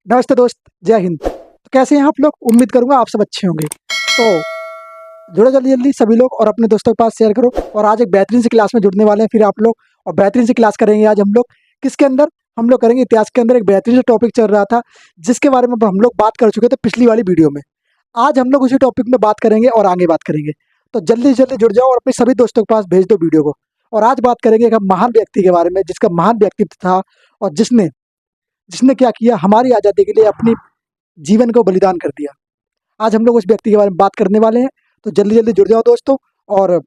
नमस्ते दोस्त, जय हिंद। तो कैसे हैं आप लोग? उम्मीद करूंगा आप सब अच्छे होंगे। तो जुड़ो जल्दी जल्दी सभी लोग और अपने दोस्तों के पास शेयर करो। और आज एक बेहतरीन सी क्लास में जुड़ने वाले हैं फिर आप लोग, और बेहतरीन सी क्लास करेंगे आज हम लोग। किसके अंदर? हम लोग करेंगे इतिहास के अंदर। एक बेहतरीन सा टॉपिक चल रहा था जिसके बारे में हम लोग बात कर चुके थे पिछली वाली वीडियो में। आज हम लोग उसी टॉपिक में बात करेंगे और आगे बात करेंगे। तो जल्दी से जल्दी जुड़ जाओ और अपने सभी दोस्तों के पास भेज दो वीडियो को। और आज बात करेंगे एक महान व्यक्ति के बारे में जिसका महान व्यक्तित्व था, और जिसने जिसने क्या किया, हमारी आज़ादी के लिए अपनी जीवन को बलिदान कर दिया। आज हम लोग उस व्यक्ति के बारे में बात करने वाले हैं। तो जल्दी जल्दी जुड़ जाओ दोस्तों। और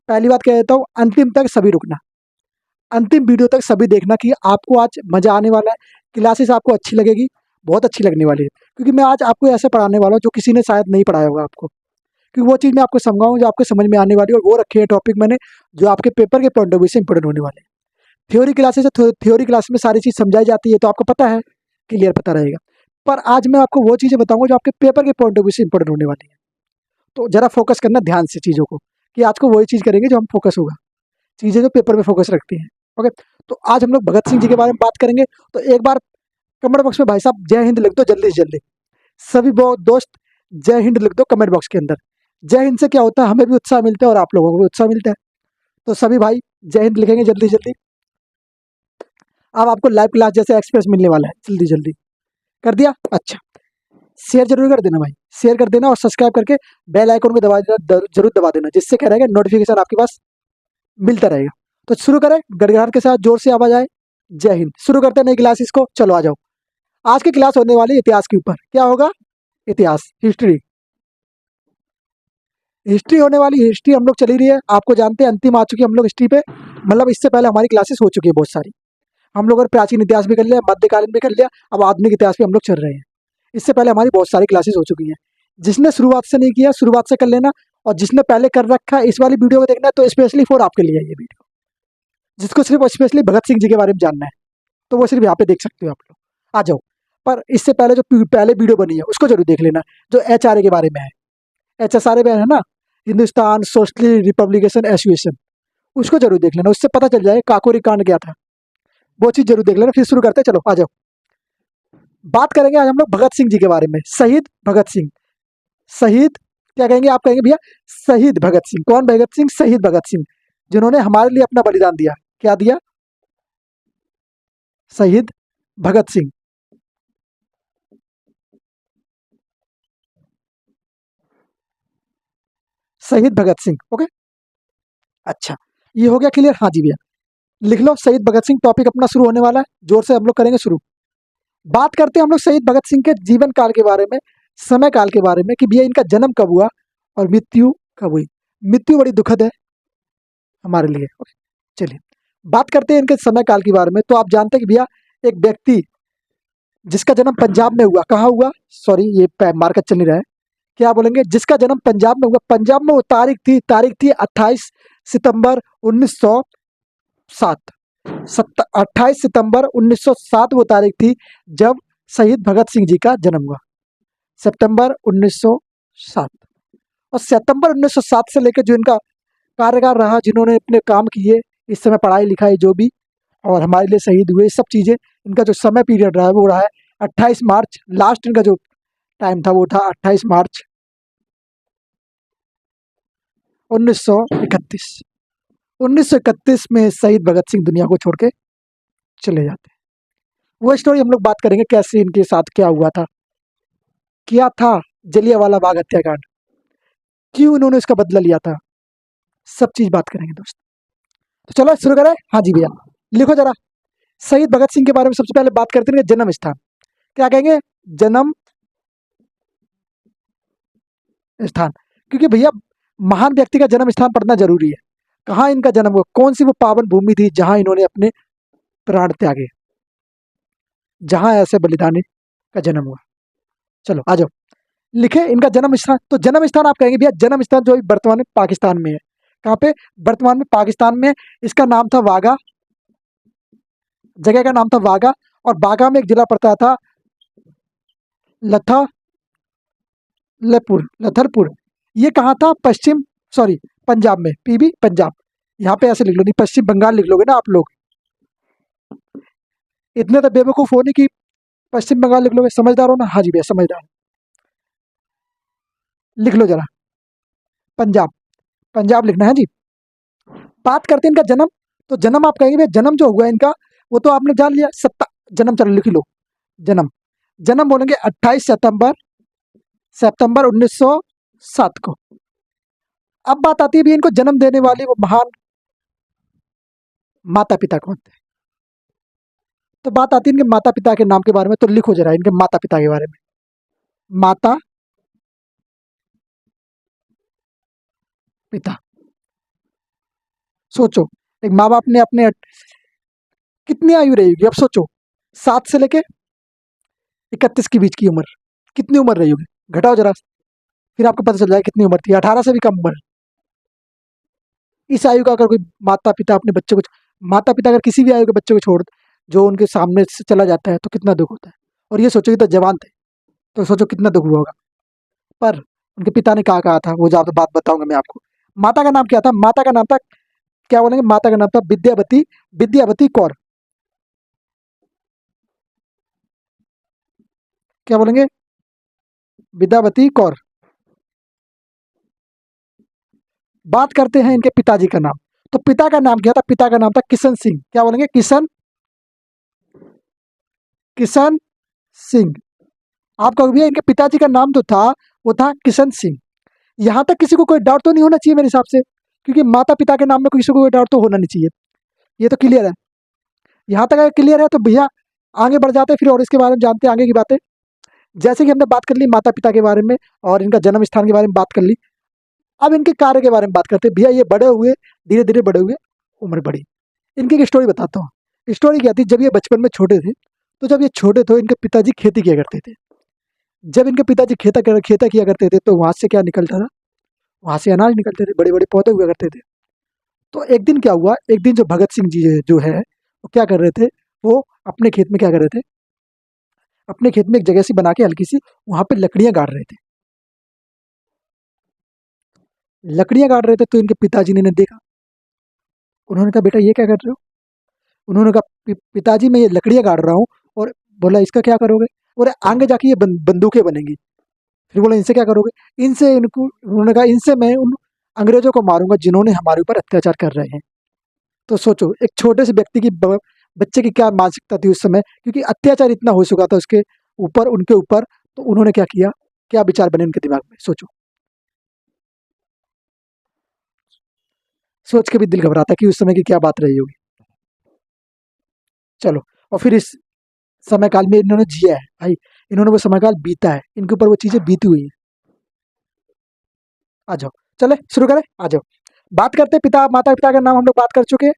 पहली बात कह देता हूँ, अंतिम तक सभी रुकना, अंतिम वीडियो तक सभी देखना कि आपको आज मज़ा आने वाला है। क्लासेस आपको अच्छी लगेगी, बहुत अच्छी लगने वाली है। क्योंकि मैं आज आपको ऐसे पढ़ाने वाला हूँ जो किसी ने शायद नहीं पढ़ाया होगा आपको। क्योंकि वो चीज़ मैं आपको समझाऊँ जो आपको समझ में आने वाली है, और वो रखे हैं टॉपिक मैंने जो आपके पेपर के पॉइंट ऑफ व्यू से इंपॉर्टेंट होने वाले हैं। थ्योरी क्लासेस है, थ्योरी क्लास में सारी चीज़ समझाई जाती है तो आपको पता है, क्लियर पता रहेगा। पर आज मैं आपको वो चीज़ें बताऊंगा जो आपके पेपर के पॉइंट ऑफ व्यू से इंपॉर्टेंट होने वाली है। तो जरा फोकस करना ध्यान से चीज़ों को, कि आज को वही चीज़ करेंगे जो हम फोकस होगा, चीज़ें जो पेपर में फोकस रखती हैं। ओके, तो आज हम लोग भगत सिंह जी के बारे में बात करेंगे। तो एक बार कमेंट बॉक्स में भाई साहब जय हिंद लिख दो जल्दी से जल्दी। सभी दोस्त जय हिंद लिख दो कमेंट बॉक्स के अंदर। जय हिंद से क्या होता है, हमें भी उत्साह मिलता है और आप लोगों को भी उत्साह मिलता है। तो सभी भाई जय हिंद लिखेंगे जल्दी से जल्दी। अब आपको लाइव क्लास जैसे एक्सप्रेस मिलने वाला है, जल्दी जल्दी कर दिया। अच्छा, शेयर जरूर कर देना भाई, शेयर कर देना और सब्सक्राइब करके बेल आइकन को दबा देना, जरूर दबा देना, जिससे क्या रहेगा नोटिफिकेशन आपके पास मिलता रहेगा। तो शुरू करें गड़गड़ाहट के साथ, जोर से आवाज आए। जय हिंद। शुरू करते हैं नई क्लास इसको। चलो आ जाओ। आज की क्लास होने वाली है इतिहास के ऊपर। क्या होगा? इतिहास, हिस्ट्री। हिस्ट्री होने वाली। हिस्ट्री हम लोग चली रही है, आपको जानते हैं अंतिम आ चुकी है हम लोग हिस्ट्री पे। मतलब इससे पहले हमारी क्लासेस हो चुकी है बहुत सारी। हम लोग और प्राचीन इतिहास भी कर लिया, मध्यकालीन भी कर लिया, अब आधुनिक इतिहास भी हम लोग चल रहे हैं। इससे पहले हमारी बहुत सारी क्लासेस हो चुकी हैं। जिसने शुरुआत से नहीं किया शुरुआत से कर लेना, और जिसने पहले कर रखा है इस वाली वीडियो को देखना है तो स्पेशली फॉर आपके लिए है ये वीडियो। जिसको सिर्फ स्पेशली भगत सिंह जी के बारे में जानना है तो वो सिर्फ यहाँ पे देख सकते हो आप लोग। आ जाओ। पर इससे पहले जो पहले वीडियो बनी है उसको जरूर देख लेना, जो HRA के बारे में है। HSRA में है ना, हिंदुस्तान सोशलिस्ट रिपब्लिकेशन एसोसिएशन। उसको जरूर देख लेना, उससे पता चल जाए काकोरी कांड क्या था। वो चीज़ जरूर देख लेना। फिर शुरू करते हैं, चलो आ जाओ। बात करेंगे आज हम लोग भगत सिंह जी के बारे में। शहीद भगत सिंह। शहीद क्या कहेंगे आप? कहेंगे भैया शहीद भगत सिंह। कौन भगत सिंह? शहीद भगत सिंह, जिन्होंने हमारे लिए अपना बलिदान दिया। क्या दिया? शहीद भगत सिंह। शहीद भगत सिंह। ओके, अच्छा, ये हो गया क्लियर? हाँ जी भैया, लिख लो शहीद भगत सिंह। टॉपिक अपना शुरू होने वाला है, जोर से हम लोग करेंगे शुरू। बात करते हैं हम लोग शहीद भगत सिंह के जीवन काल के बारे में, समय काल के बारे में, कि भैया इनका जन्म कब हुआ और मृत्यु कब हुई। मृत्यु बड़ी दुखद है हमारे लिए। ओके, चलिए बात करते हैं इनके समय काल के बारे में। तो आप जानते हैं कि भैया एक व्यक्ति जिसका जन्म पंजाब में हुआ, कहाँ हुआ? सॉरी, ये मार्केट चल नहीं रहा है। क्या बोलेंगे? जिसका जन्म पंजाब में हुआ। पंजाब में वो तारीख थी 28 सितंबर 1907। 28 सितंबर 1907 वो तारीख थी जब शहीद भगत सिंह जी का जन्म हुआ। सितंबर 1907। और सितंबर 1907 से लेकर जो इनका कार्यकाल रहा, जिन्होंने अपने काम किए, इस समय पढ़ाई लिखाई जो भी, और हमारे लिए शहीद हुए, सब चीज़ें, इनका जो समय पीरियड रहा है वो रहा है 28 मार्च। लास्ट इनका जो टाइम था वो था 28 मार्च 1931। 1931 में शहीद भगत सिंह दुनिया को छोड़ के चले जाते हैं। वो स्टोरी हम लोग बात करेंगे, कैसे इनके साथ क्या हुआ था, क्या था जलियांवाला बाग हत्याकांड, क्यों इन्होंने इसका बदला लिया था, सब चीज़ बात करेंगे दोस्त। तो चलो शुरू करें। हाँ जी भैया, लिखो जरा। शहीद भगत सिंह के बारे में सबसे पहले बात करते हैं जन्म स्थान। क्या कहेंगे? जन्म स्थान। क्योंकि भैया महान व्यक्ति का जन्म स्थान पढ़ना जरूरी है। कहाँ इनका जन्म हुआ, कौन सी वो पावन भूमि थी जहां इन्होंने अपने प्राण त्यागे, जहां ऐसे बलिदानी का जन्म हुआ। चलो आ जाओ, लिखे इनका जन्म स्थान। तो जन्म स्थान आप कहेंगे भैया, जन्म स्थान जो वर्तमान में पाकिस्तान में है। कहाँ पे? वर्तमान में पाकिस्तान में। इसका नाम था वाघा, जगह का नाम था वाघा। और बाघा में एक जिला पड़ता था लथरपुर। ये कहाँ था? पश्चिम, सॉरी, पंजाब में। PB पंजाब। यहाँ पे ऐसे लिख लो, नहीं पश्चिम बंगाल लिख लोगे ना आप लोग। इतने तो बेवकूफ़ होने की पश्चिम बंगाल लिख लोगे, समझदार हो ना? हाँ जी भैया समझदार। लिख लो जरा, पंजाब। पंजाब लिखना है जी। बात करते हैं इनका जन्म। तो जन्म आप कहेंगे भैया जन्म जो हुआ है इनका, वो तो आपने जान लिया, सत्ता जन्म, चलो लिख लो जन्म। जन्म बोलेंगे 28 सितंबर सितंबर 1907 को। अब बात आती है भी इनको जन्म देने वाली वो महान माता पिता कौन थे। तो बात आती है इनके माता पिता के नाम के बारे में, तो लिखो जरा इनके माता पिता के बारे में। माता पिता, सोचो, एक माँ बाप ने अपने कितनी आयु रहेगी अब सोचो, 7 से लेके 31 के बीच की उम्र, कितनी उम्र रही होगी, घटाओ जरा, फिर आपको पता चल जाएगा कितनी उम्र थी। 18 से भी कम उम्र। इस आयु का अगर कोई माता पिता अपने बच्चे को, माता पिता अगर किसी भी आयु के बच्चे को छोड़ जो उनके सामने से चला जाता है तो कितना दुख होता है। और ये सोचो कि तो जवान थे, तो सोचो कितना दुख हुआ होगा। पर उनके पिता ने कहा था, वो जो बात बताऊंगा मैं आपको। माता का नाम क्या था? माता का नाम था, क्या बोलेंगे, माता का नाम था विद्यावती, विद्यावती कौर। क्या बोलेंगे? विद्यावती कौर। बात करते हैं इनके पिताजी का नाम। तो पिता का नाम क्या था? पिता का नाम था किशन सिंह। क्या बोलेंगे? किशन, किशन सिंह। आप कहोगे भैया इनके पिताजी का नाम जो था वो था किशन सिंह। यहाँ तक किसी को कोई डाउट तो नहीं होना चाहिए मेरे हिसाब से, क्योंकि माता पिता के नाम में किसी को कोई डाउट तो होना नहीं चाहिए। ये तो क्लियर है। यहाँ तक अगर क्लियर है तो भैया आगे बढ़ जाते हैं फिर, और इसके बारे में जानते हैं आगे की बातें। जैसे कि हमने बात कर ली माता पिता के बारे में और इनका जन्म स्थान के बारे में बात कर ली, अब इनके कार्य के बारे में बात करते हैं। भैया ये बड़े हुए, धीरे धीरे बड़े हुए, उम्र बढ़ी। इनकी एक स्टोरी बताता हूँ। स्टोरी क्या थी, जब ये बचपन में छोटे थे, तो जब ये छोटे थे इनके पिताजी खेती किया करते थे। जब इनके पिताजी खेता किया करते थे तो वहां से क्या निकलता था? वहां से अनाज निकलते थे, बड़े बड़े पौधे हुआ करते थे। तो एक दिन क्या हुआ, एक दिन जो भगत सिंह जी जो है वो क्या कर रहे थे, वो अपने खेत में क्या कर रहे थे, अपने खेत में एक जगह सी बना के हल्की सी, वहां पे लकड़ियां गाड़ रहे थे। लकड़ियां गाड़ रहे थे तो इनके पिताजी ने देखा। उन्होंने कहा बेटा ये क्या कर रहे हो? उन्होंने कहा पिताजी मैं ये लकड़ियां गाड़ रहा हूँ। और बोला इसका क्या करोगे? बोले आगे जाके ये बंदूकें बनेंगी। फिर बोला इनसे क्या करोगे? इनसे इनको, उन्होंने कहा इनसे मैं उन अंग्रेजों को मारूंगा जिन्होंने हमारे ऊपर अत्याचार कर रहे हैं। तो सोचो एक छोटे से व्यक्ति की बच्चे की क्या मानसिकता थी उस समय, क्योंकि अत्याचार इतना हो चुका था उसके ऊपर, उनके ऊपर। तो उन्होंने क्या किया, क्या विचार बने उनके दिमाग में, सोचो। सोच के भी दिल घबराता है कि उस समय की क्या बात रही होगी। चलो, और फिर इस समय काल में इन्होंने जिया है भाई, इन्होंने वो समय काल बीता है, इनके ऊपर वो चीजें बीती हुई है। आ जाओ, चले शुरू करें, आ जाओ। बात करते हैं पिता माता पिता का नाम हम लोग बात कर चुके हैं।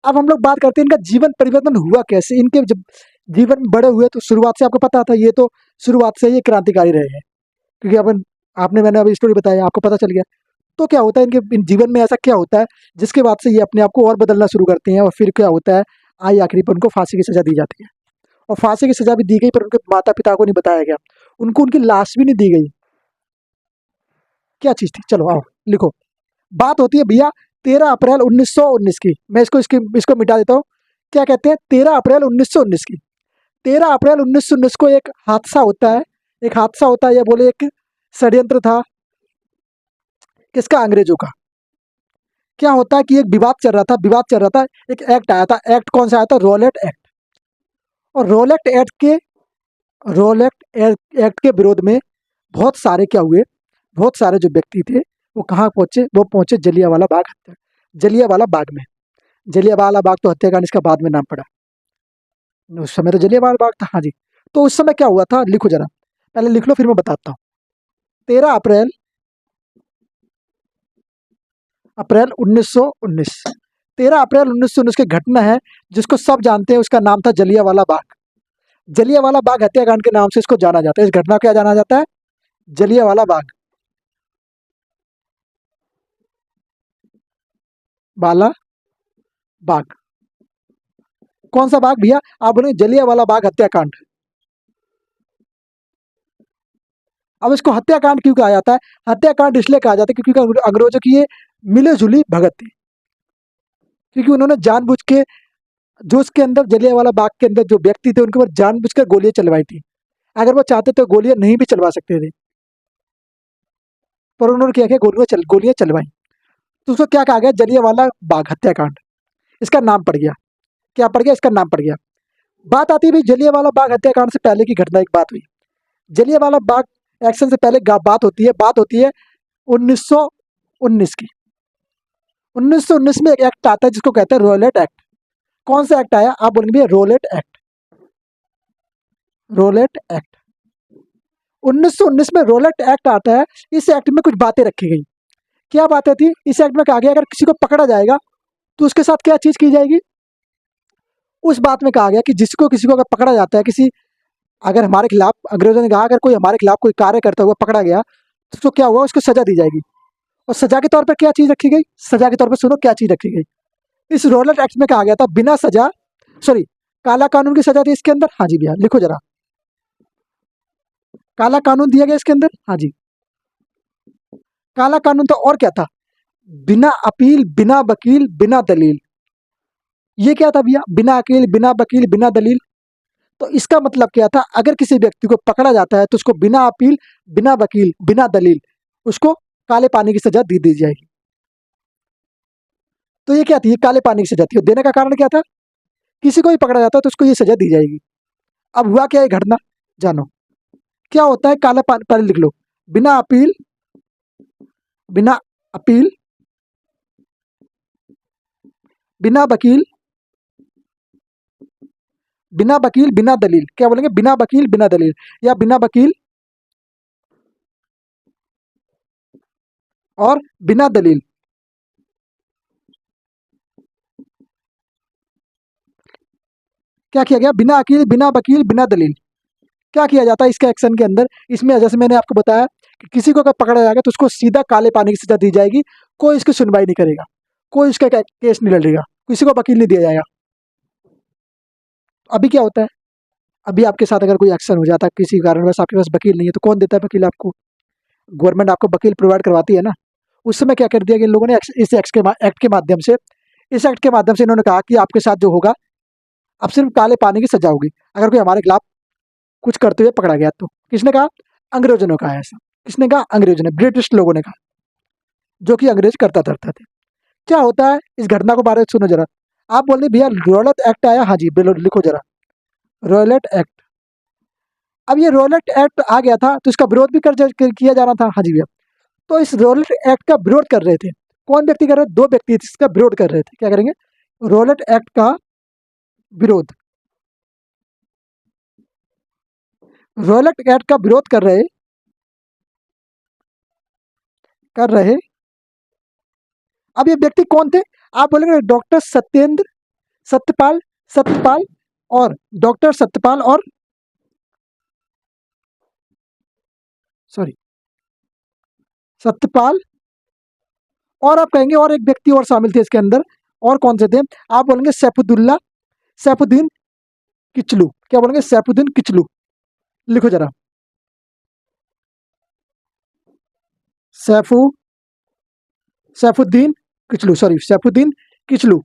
अब हम लोग बात करते हैं इनका जीवन परिवर्तन हुआ कैसे। इनके जब जीवन में बड़े हुए तो शुरुआत से आपको पता था, ये तो शुरुआत से ये क्रांतिकारी रहे हैं, क्योंकि अपन आपने मैंने अभी स्टोरी बताई, आपको पता चल गया। तो क्या होता है इनके जीवन में, ऐसा क्या होता है जिसके बाद से ये अपने आप को और बदलना शुरू करते हैं, और फिर क्या होता है, आई आखिरी पर उनको फांसी की सजा दी जाती है। और फांसी की सजा भी दी गई, पर उनके माता पिता को नहीं बताया गया, उनको उनकी लाश भी नहीं दी गई। क्या चीज थी, चलो आओ लिखो। बात होती है भैया 13 अप्रैल 1919 की। मैं इसको मिटा देता हूँ। क्या कहते हैं, 13 अप्रैल 1919 की। 13 अप्रैल 1919 को एक हादसा होता है। एक हादसा होता है या बोले एक षड्यंत्र था, किसका? अंग्रेजों का। क्या होता है कि एक विवाद चल रहा था, विवाद चल रहा था, एक एक्ट आया था। एक्ट कौन सा आया था? Rowlatt Act. और रोलेट एक्ट के विरोध में बहुत सारे क्या हुए, बहुत सारे जो व्यक्ति थे वो कहाँ पहुंचे? वो पहुंचे जलियांवाला बाग हत्या, जलियांवाला बाग में। जलियांवाला बाग तो हत्याकांड इसका बाद में नाम पड़ा, उस समय तो जलियांवाला बाग था। हाँ जी। तो उस समय क्या हुआ था, लिखो जरा, पहले लिख लो फिर मैं बताता हूँ। 13 अप्रैल 1919, 13 अप्रैल 1919 की घटना है, जिसको सब जानते हैं। उसका नाम था जलियांवाला बाग। जलियांवाला बाग हत्याकांड के नाम से इसको जाना जाता है। इस घटना को क्या जाना जाता है? जलियांवाला बाग, वाला बाग। कौन सा बाग भैया? आप बोले जलियांवाला बाग हत्याकांड। अब इसको हत्याकांड क्यों कहा जाता है? हत्याकांड इसलिए कहा जाता है क्योंकि अंग्रेजों की ये मिले जुली भगत थी, क्योंकि उन्होंने जानबूझ के जो उसके अंदर जलियांवाला बाग के अंदर जो व्यक्ति थे उनके ऊपर जानबूझकर गोलियां चलवाई थी। अगर वो चाहते तो गोलियां नहीं भी चलवा सकते थे, पर उन्होंने क्या किया, गोलियां चलवाई। तो उसको क्या कहा गया, जलियांवाला बाग हत्याकांड, इसका नाम पड़ गया। क्या पड़ गया, इसका नाम पड़ गया। बात आती है भाई जलियांवाला बाग हत्याकांड से पहले की घटना, एक बात हुई। जलियांवाला बाग एक्शन से पहले बात होती है 1919 की। 1919 में एक एक्ट आता है जिसको कहते हैं रॉयलेट एक्ट। कौन सा एक्ट आया, आप बोलेंगे भैया रॉयलेट एक्ट। रॉयलेट एक्ट 1919 में रॉयलेट एक्ट आता है। इस एक्ट में कुछ बातें रखी गई। क्या बातें थी इस एक्ट में, कहा गया अगर किसी को पकड़ा जाएगा तो उसके साथ क्या चीज की जाएगी। उस बात में कहा गया कि जिसको किसी को अगर पकड़ा जाता है, किसी अगर हमारे खिलाफ, अंग्रेजों ने कहा अगर कोई हमारे खिलाफ कोई कार्य करता हुआ पकड़ा गया तो उसको क्या हुआ, उसको सजा दी जाएगी। और सजा के तौर पर क्या चीज रखी गई, सजा के तौर पर सुनो क्या चीज रखी गई। इस रॉयलेट एक्ट में कहा गया था बिना सजा, सॉरी, काला कानून की सजा थी इसके अंदर। हाँ जी भैया लिखो जरा, काला कानून दिया गया इसके अंदर। हाँ जी, काला कानून था। और क्या था, बिना अपील, बिना वकील, बिना दलील। ये क्या था भैया, बिना अकील, बिना वकील, बिना दलील। तो इसका मतलब क्या था, अगर किसी व्यक्ति को पकड़ा जाता है तो उसको बिना अपील, बिना वकील, बिना दलील उसको काले पानी की सजा दी जाएगी। तो ये क्या थी, ये काले पानी की सजा थी। और देने का कारण क्या था, किसी को भी पकड़ा जाता है तो उसको ये सजा दी जाएगी। अब हुआ क्या, ये घटना जानो क्या होता है। काला पानी पहले लिख लो, बिना अपील, बिना अपील, बिना वकील, बिना वकील, बिना दलील। क्या बोलेंगे, बिना वकील, बिना दलील, या बिना वकील और बिना दलील। क्या किया गया, बिना अकील, बिना वकील, बिना दलील। क्या किया जाता है इसके एक्शन के अंदर, इसमें जैसे मैंने आपको बताया कि किसी को अगर पकड़ा जाएगा तो उसको सीधा काले पानी की सजा दी जाएगी। कोई इसकी सुनवाई नहीं करेगा, कोई इसका केस नहीं लड़ेगा, किसी को वकील नहीं दिया जाएगा। अभी क्या होता है, अभी आपके साथ अगर कोई एक्शन हो जाता है किसी कारणवश, आपके पास वकील नहीं है, तो कौन देता है वकील आपको, गवर्नमेंट आपको वकील प्रोवाइड करवाती है ना। उस समय क्या कर दिया कि इन लोगों ने इस एक्ट के माध्यम से, इस एक्ट के माध्यम से इन्होंने कहा कि आपके साथ जो होगा अब सिर्फ काले पानी की सजा होगी अगर कोई हमारे खिलाफ कुछ करते हुए पकड़ा गया तो। किसने कहा, अंग्रेजों ने कहा ऐसा। किसने कहा, अंग्रेजों ने, ब्रिटिश लोगों ने कहा, जो कि अंग्रेज करता धरता थे। क्या होता है इस घटना को बारे में सुनो जरा। आप बोल रहे भैया रॉयलेट एक्ट आया, हाँ जी बिल्कुल लिखो जरा, रॉयलेट एक्ट। अब ये रॉयलेट एक्ट आ गया था तो इसका विरोध भी किया जाना था। हाँ जी भैया, तो इस रॉयलेट एक्ट का विरोध कर रहे थे। कौन व्यक्ति कर रहे थे, दो व्यक्ति इसका विरोध कर रहे थे। क्या करेंगे, रॉयलेट एक्ट का विरोध, रॉयलेट एक्ट का विरोध कर रहे। अब ये व्यक्ति कौन थे, आप बोलेंगे डॉक्टर सत्यपाल सत्यपाल और डॉक्टर सत्यपाल और, सॉरी, सत्यपाल, और आप कहेंगे और एक व्यक्ति और शामिल थे इसके अंदर। और कौन से थे, आप बोलेंगे सैफुद्दीन किचलू। क्या बोलेंगे, सैफुद्दीन किचलू। लिखो जरा, सैफू सैफुद्दीन किचलू, सॉरी सैफुद्दीन किचलू,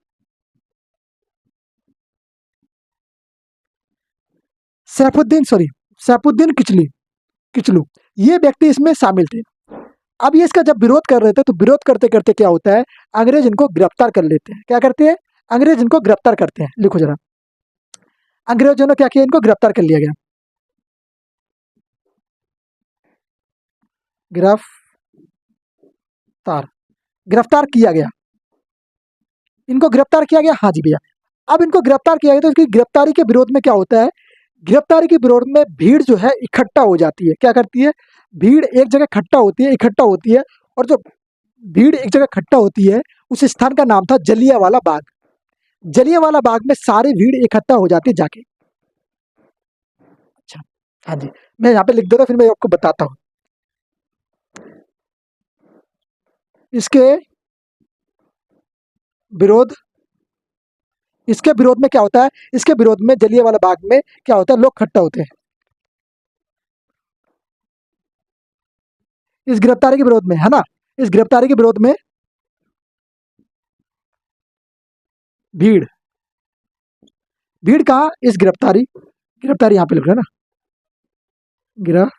सैफुद्दीन किचलू, ये व्यक्ति इसमें शामिल थे। अब ये इसका जब विरोध कर रहे थे तो विरोध करते करते क्या होता है, अंग्रेज इनको गिरफ्तार कर लेते हैं। क्या करते हैं, अंग्रेज इनको गिरफ्तार करते हैं। लिखो जरा, अंग्रेजों ने क्या किया, इनको गिरफ्तार कर लिया गया। गिरफ्तार, गिरफ्तार किया गया, इनको गिरफ्तार किया गया। हाँ जी भैया, अब इनको गिरफ्तार किया गया तो इसकी गिरफ्तारी के विरोध में क्या होता है, गिरफ्तारी के विरोध में भीड़ जो है इकट्ठा हो जाती है। क्या करती है, भीड़ एक जगह इकट्ठा होती है। और जो भीड़ एक जगह इकट्ठा होती है उस स्थान का नाम था जलियांवाला बाग। जलियांवाला बाग में सारी भीड़ इकट्ठा हो जाती है जाके। अच्छा, हाँ जी, मैं यहाँ पे लिख देता हूँ फिर मैं आपको बताता हूँ। इसके विरोध, इसके विरोध में क्या होता है, इसके विरोध में जलियांवाला बाग में क्या होता है, लोग इकट्ठा होते हैं इस गिरफ्तारी के विरोध में, है ना। इस गिरफ्तारी के विरोध में भीड़ भीड़ कहाँ, इस गिरफ्तारी, गिरफ्तारी यहाँ पे लिख रहा है ना, गिरफ्तारी।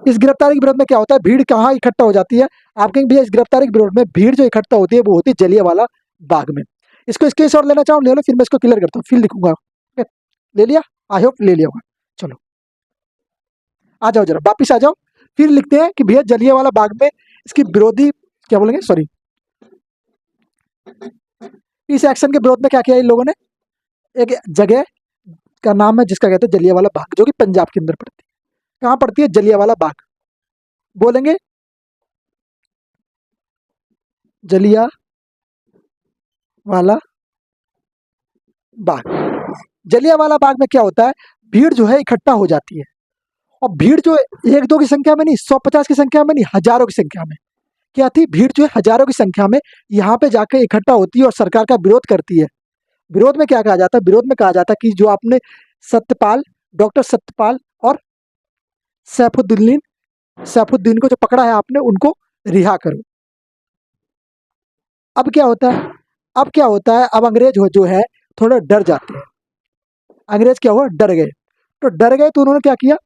इस गिरफ्तारी के विरोध में क्या होता है, भीड़ कहाँ इकट्ठा हो जाती है। आप कहेंगे भैया इस गिरफ्तारी के विरोध में भीड़ जो इकट्ठा होती है वो होती है जलियांवाला बाग में। इसको स्क्रीनशॉट लेना चाहो ले लो, फिर मैं इसको क्लियर करता हूँ, फिर लिखूंगा। ठीक है, ले लिया, आई होप ले लिया होगा। चलो आ जाओ, जरा वापिस आ जाओ, फिर लिखते हैं कि भैया जलियांवाला बाग में इसकी विरोधी, क्या बोलेंगे, सॉरी, इस एक्शन के विरोध में क्या किया इन लोगों ने। एक जगह का नाम है जिसका कहते हैं जलियांवाला बाग, जो कि पंजाब के अंदर पड़ती है। कहाँ पड़ती है, जलियांवाला बाग। बोलेंगे जलियांवाला बाग। जलियांवाला बाग में क्या होता है, भीड़ जो है इकट्ठा हो जाती है, और भीड़ जो एक दो की संख्या में नहीं, 150 की संख्या में नहीं, हजारों की संख्या में क्या थी, भीड़ जो है हजारों की संख्या में यहाँ पे जाकर इकट्ठा होती है और सरकार का विरोध करती है। विरोध में क्या कहा जाता है, विरोध में कहा जाता है कि जो आपने सत्यपाल, डॉक्टर सत्यपाल और सैफुद्दीन को जो पकड़ा है आपने, उनको रिहा करो। अब क्या होता है, अब अंग्रेज जो है थोड़ा डर जाते हैं। अंग्रेज क्या हुआ, डर गए। तो डर गए तो उन्होंने क्या किया,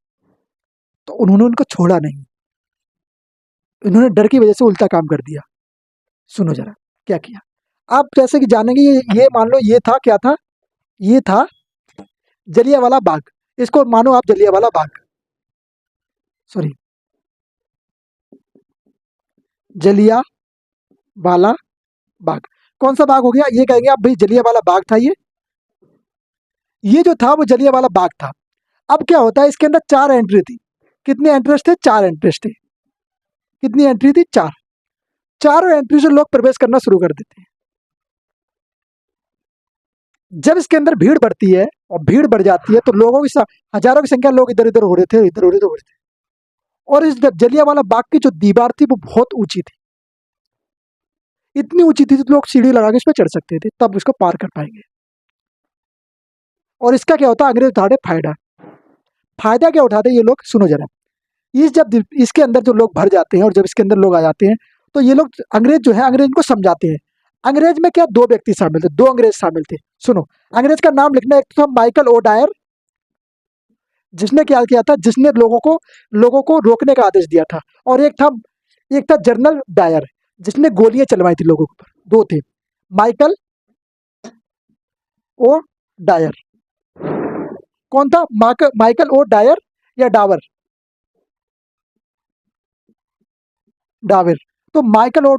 तो उन्होंने उनको छोड़ा नहीं, इन्होंने डर की वजह से उल्टा काम कर दिया। सुनो जरा क्या किया। आप जैसे कि जानेंगे, ये मान लो ये था, क्या था, ये था जलियांवाला बाग। इसको मानो आप जलियांवाला बाग, सॉरी, जलियांवाला बाग। कौन सा बाग हो गया, ये कहेंगे आप भाई जलियांवाला बाग था ये जो था वो जलियांवाला बाग था। अब क्या होता है, इसके अंदर 4 एंट्री थी। कितने एंट्रीज थे, 4 एंट्रीज थे। कितनी एंट्री थी, 4। चारों एंट्री से लोग प्रवेश करना शुरू कर देते हैं। जब इसके अंदर भीड़ बढ़ती है और भीड़ बढ़ जाती है तो लोगों की हजारों की संख्या लोग इधर उधर हो रहे थे, इधर उधर हो रहे थे। और इस जलियांवाला बाग की जो दीवार थी वो बहुत ऊंची थी, इतनी ऊंची थी तो लोग सीढ़ी लगा के इस पर चढ़ सकते थे, तब उसको पार कर पाएंगे। और इसका क्या होता है, अंग्रेज उठाते फायदा। फायदा क्या उठाते ये लोग, सुनो जरा। जब इसके अंदर जो लोग भर जाते हैं और जब इसके अंदर लोग आ जाते हैं तो ये लोग, अंग्रेज जो है, अंग्रेज इनको समझाते हैं। अंग्रेज में क्या, 2 व्यक्ति शामिल थे, 2 अंग्रेज शामिल थे। सुनो, अंग्रेज का नाम लिखना। एक था माइकल ओ डायर, जिसने क्या किया था, जिसने लोगों को रोकने का आदेश दिया था। और एक था जनरल डायर, जिसने गोलियां चलवाई थी लोगों के ऊपर। 2 थे, माइकल ओ डायर। कौन था, माइकल ओ डायर या डावर, डावर। तो माइकल और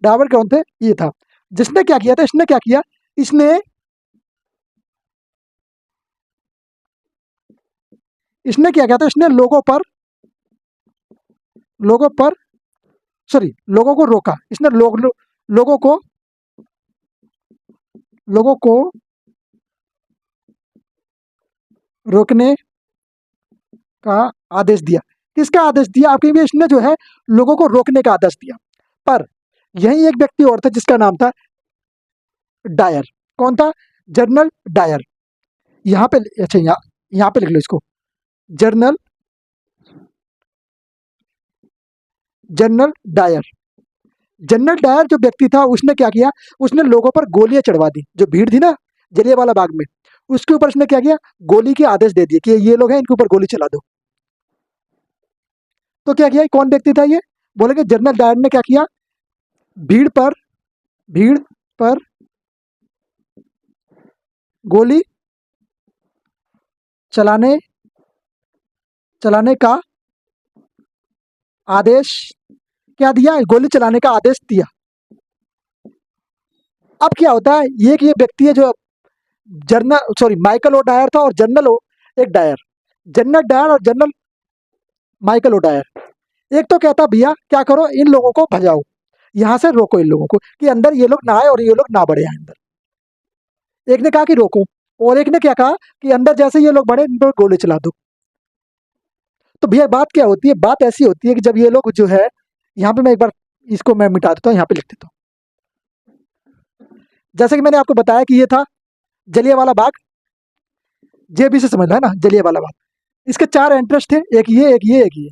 डावर कौन थे, ये था जिसने क्या किया था, इसने क्या किया, इसने क्या किया था, इसने लोगों पर सॉरी लोगों को रोका। इसने लोगों को रोकने का आदेश दिया। किसका आदेश दिया, आपके लिए इसने जो है लोगों को रोकने का आदेश दिया। पर यही एक व्यक्ति और था जिसका नाम था डायर। कौन था, जनरल डायर। यहाँ पे, अच्छा, यहाँ पे लिख लो इसको, जनरल डायर। जनरल डायर जो व्यक्ति था, उसने क्या किया, उसने लोगों पर गोलियां चढ़वा दी। जो भीड़ थी ना जलियांवाला बाग में, उसके ऊपर उसने क्या किया, गोली के आदेश दे दिए कि ये लोग हैं, इनके ऊपर गोली चला दो। तो क्या किया, कौन व्यक्ति था ये, बोलेंगे जनरल डायर ने क्या किया, भीड़ पर गोली चलाने का आदेश, क्या दिया, गोली चलाने का आदेश दिया। अब क्या होता है, ये व्यक्ति है जो माइकल ओ डायर था, और एक डायर, जनरल डायर और जनरल माइकल ओ डायर। एक तो कहता भैया क्या करो, इन लोगों को भजाओ, यहाँ से रोको इन लोगों को कि अंदर ये लोग ना आए और ये लोग ना बढ़े अंदर। एक ने कहा कि रोको, और एक ने क्या कहा कि अंदर जैसे ये लोग बढ़े इन पर गोली चला दो। तो भैया बात क्या होती है, बात ऐसी होती है कि जब ये लोग जो है, यहाँ पे मैं एक बार इसको मैं मिटा देता हूँ, यहाँ पे लिख देता हूँ। जैसे कि मैंने आपको बताया कि ये था जलियांवाला बाग, जेबी से समझना है ना, जलियांवाला बाग। इसके 4 एंट्रेंस थे, एक ये।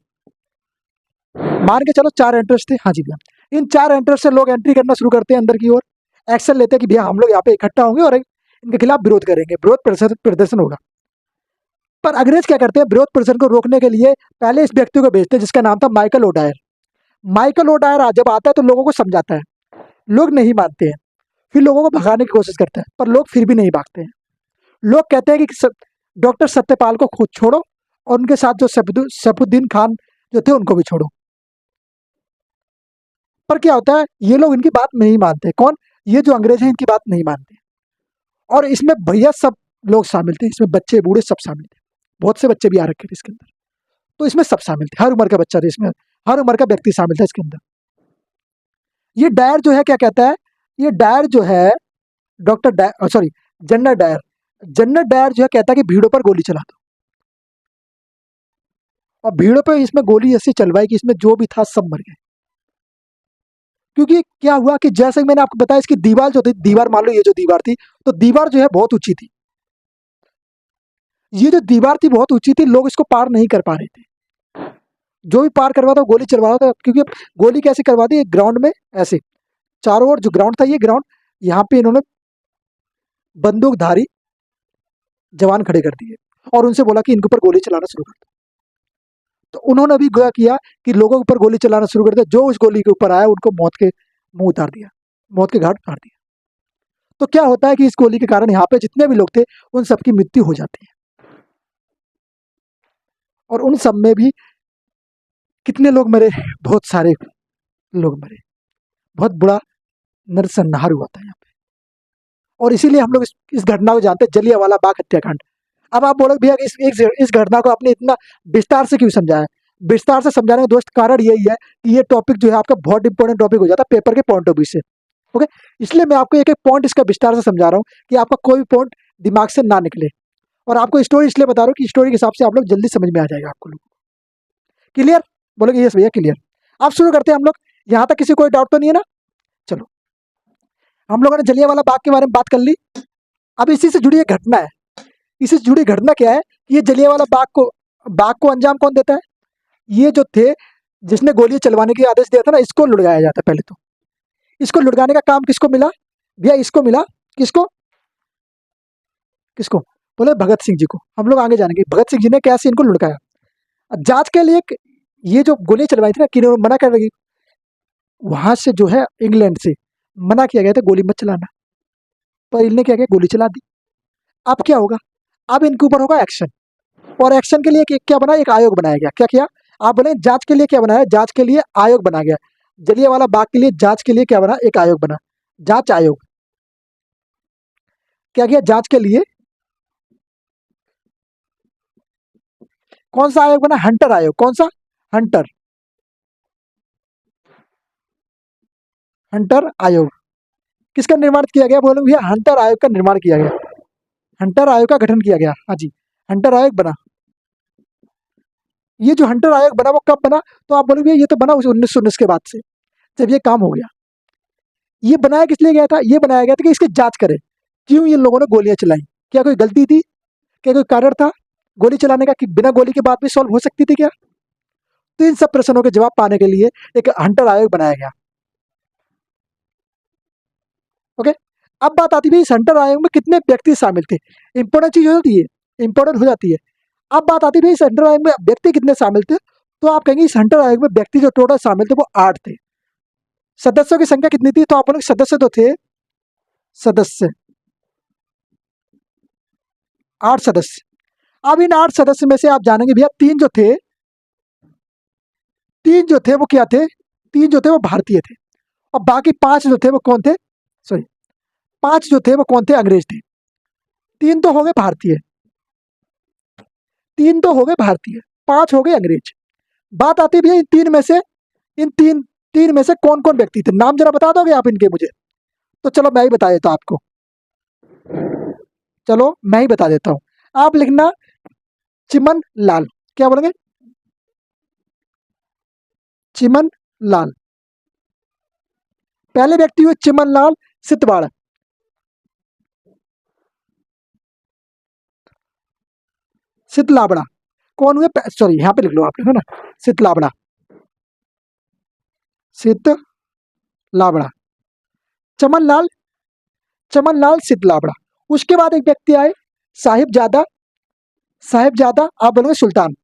मान के चलो 4 एंट्रेंस थे, हाँ जी भैया। इन 4 एंट्रेंस से लोग एंट्री करना शुरू करते हैं अंदर की ओर। एक्शन लेते हैं कि भैया हम लोग यहाँ पे इकट्ठा होंगे और इनके खिलाफ विरोध करेंगे, विरोध प्रदर्शन प्रदर्शन होगा। पर अंग्रेज क्या करते हैं, विरोध प्रदर्शन को रोकने के लिए पहले इस व्यक्ति को भेजते हैं जिसका नाम था माइकल ओडायर। माइकल ओडायर जब आता है तो लोगों को समझाता है, लोग नहीं मानते हैं, फिर लोगों को भगाने की कोशिश करते हैं, पर लोग फिर भी नहीं भागते हैं। लोग कहते हैं कि डॉक्टर सत्यपाल को खुद छोड़ो और उनके साथ जो सैफुद्दीन खान जो थे उनको भी छोड़ो। पर क्या होता है, ये लोग इनकी बात नहीं मानते। कौन? ये जो अंग्रेज हैं इनकी बात नहीं मानते। और इसमें भैया सब लोग शामिल थे, इसमें बच्चे बूढ़े सब शामिल थे, बहुत से बच्चे भी आ रखे थे इसके अंदर। तो इसमें सब शामिल थे, हर उम्र का बच्चा था इसमें, हर उम्र का व्यक्ति शामिल था इसके अंदर। ये डायर जो है क्या कहता है, ये डायर जो है sorry General Dyer, General Dyer जो है कहता है कि भीड़ों पर गोली चला दो। और भीड़ों पर इसमें गोली ऐसी चलवाई कि इसमें जो भी था सब मर गए। क्योंकि क्या हुआ कि जैसे मैंने आपको बताया, इसकी दीवार जो थी, दीवार मान लो ये जो दीवार थी, तो दीवार जो है बहुत ऊंची थी। ये जो दीवार थी बहुत ऊंची थी, लोग इसको पार नहीं कर पा रहे थे। जो भी पार करवा था गोली चलवा था, क्योंकि गोली कैसे करवा दी, ग्राउंड में ऐसे चारों ओर जो ग्राउंड था, ये ग्राउंड यहाँ पे इन्होंने बंदूकधारी जवान खड़े कर दिए और उनसे बोला कि इनके ऊपर गोली चलाना शुरू कर दो। तो उन्होंने भी गोया किया कि लोगों के ऊपर गोली चलाना शुरू कर दिया। जो उस गोली के ऊपर आया उनको मौत के मुंह उतार दिया, मौत के घाट उतार दिया। तो क्या होता है कि इस गोली के कारण यहाँ पे जितने भी लोग थे उन सबकी मृत्यु हो जाती है। और उन सब में भी कितने लोग मरे, बहुत सारे लोग मरे, बहुत बुरा नरसंहार हुआ था यहाँ पे। और इसीलिए हम लोग इस घटना को जानते हैं, जलियांवाला बाग हत्याकांड। अब आप बोलोगे भैया इस घटना को आपने इतना विस्तार से क्यों समझाया? विस्तार से समझाने का दोस्त कारण यही है कि ये टॉपिक जो है आपका बहुत इंपॉर्टेंट टॉपिक हो जाता है पेपर के पॉइंट ऑफ व्यू से। ओके, इसलिए मैं आपको एक एक पॉइंट इसका विस्तार से समझा रहा हूँ कि आपका कोई भी पॉइंट दिमाग से ना निकले। और आपको स्टोरी इसलिए बता रहा हूँ कि स्टोरी के हिसाब से आप लोग जल्दी समझ में आ जाएगा आपको लोग। क्लियर? बोलोगे यस भैया क्लियर। आप शुरू करते हैं हम लोग। यहाँ तक किसी कोई डाउट तो नहीं है ना? चलो, हम लोगों ने जलियांवाला बाग के बारे में बात कर ली। अब इसी से जुड़ी एक घटना है। इससे जुड़ी घटना क्या है, ये जलियांवाला बाग को अंजाम कौन देता है? ये जो थे जिसने गोली चलवाने की आदेश दिया था ना, इसको लुढ़काया जाता है। पहले तो इसको लुढ़काने का काम किसको मिला भैया? इसको मिला। किसको? किसको? बोले भगत सिंह जी को। हम लोग आगे जानेंगे भगत सिंह जी ने कैसे इनको लुढ़काया। जांच के लिए ये जो गोली चलवाई थी ना, किन्होंने मना कर रही, वहां से जो है इंग्लैंड से मना किया गया था गोली मत चलाना, पर इनने क्या किया, गोली चला दी। अब क्या होगा? अब इनके ऊपर होगा एक्शन। और एक्शन के लिए क्या बना, एक आयोग बनाया गया। क्या किया? आप बोले जांच के लिए क्या बनाया? जांच के लिए आयोग बना गया। जलियांवाला बाग के लिए जांच के लिए क्या बना? एक आयोग बना, जांच आयोग। क्या किया जांच के लिए? कौन सा आयोग बना? हंटर आयोग। कौन सा? हंटर, हंटर आयोग। किसका निर्माण किया गया? बोलो भैया हंटर आयोग का निर्माण किया गया, हंटर आयोग का गठन किया गया। हाँ जी, हंटर आयोग बना। ये जो हंटर आयोग बना वो कब बना? तो आप बोलोगे ये तो बना 1919 के बाद से, जब ये काम हो गया। ये बनाया किस लिए गया था? ये बनाया गया था कि इसकी जांच करे, क्यों ये लोगों ने गोलियां चलाई, क्या कोई गलती थी, क्या कोई कारण था गोली चलाने का, कि बिना गोली के बाद भी सॉल्व हो सकती थी क्या? तो इन सब प्रश्नों के जवाब पाने के लिए एक हंटर आयोग बनाया गया। ओके, अब बात आती है इस हंटर आयोग में कितने व्यक्ति शामिल थे। इंपॉर्टेंट चीज हो जाती है, इंपॉर्टेंट हो जाती है। अब बात आती है इस हंटर आयोग में व्यक्ति कितने शामिल थे। तो आप कहेंगे इस हंटर आयोग में व्यक्ति जो टोटल शामिल थे वो 8 थे। सदस्यों की संख्या कितनी थी? तो आप बोले सदस्य तो थे, सदस्य 8 सदस्य। अब इन 8 सदस्य में से आप जानेंगे भैया तीन जो थे वो क्या थे? तीन जो थे वो भारतीय थे, और बाकी 5 जो थे वो कौन थे? सॉरी, 5 जो थे वो कौन थे? अंग्रेज थे। तीन तो हो गए भारतीय, तीन तो हो गए भारतीय, 5 हो गए अंग्रेज। बात आती है भैया इन तीन में से, इन तीन तीन में से कौन कौन व्यक्ति थे? नाम जरा बता दोगे आप इनके मुझे? तो चलो मैं ही बता देता हूं आपको, चलो मैं ही बता देता हूं। आप लिखना चिमन लाल। क्या बोलेंगे? चिमन लाल। पहले व्यक्ति हुए चिमन लाल सितवाड़। सितलाबड़ा कौन हुए? सॉरी यहाँ पे लिख लो, आप लिखो ना सितलाबड़ा, सितलाबड़ा। चमन लाल चमनलाल सिद्धलाबड़ा। उसके बाद एक व्यक्ति आए साहिबजादा, साहिबजादा आप बोलोगे सुल्तान,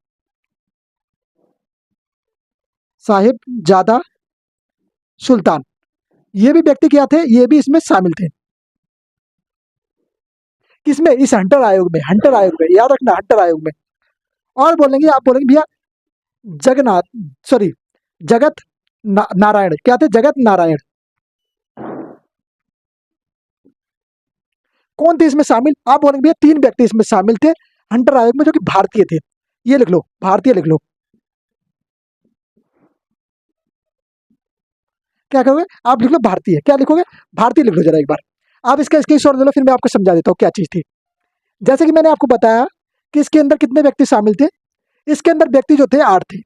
साहिबजादा सुल्तान। ये भी व्यक्ति क्या थे, ये भी इसमें शामिल थे। किसमें, इस हंटर आयोग में, हंटर आयोग में, याद रखना हंटर आयोग में। और बोलेंगे, आप बोलेंगे भैया जगन्नाथ, सॉरी जगत नारायण, क्या थे, जगत नारायण। कौन थे इसमें शामिल, आप बोलेंगे भैया 3 व्यक्ति इसमें शामिल थे हंटर आयोग में जो कि भारतीय थे। ये लिख लो, भारतीय लिख लो। क्या कहोगे आप, लिख लो भारतीय, क्या लिखोगे, भारतीय लिख लो जरा एक बार। आप इसका स्क्रीनशॉट ले लो, फिर मैं आपको समझा देता हूँ क्या चीज थी। जैसे कि मैंने आपको बताया कि इसके अंदर कितने व्यक्ति शामिल थे, इसके अंदर व्यक्ति जो थे 8 थे।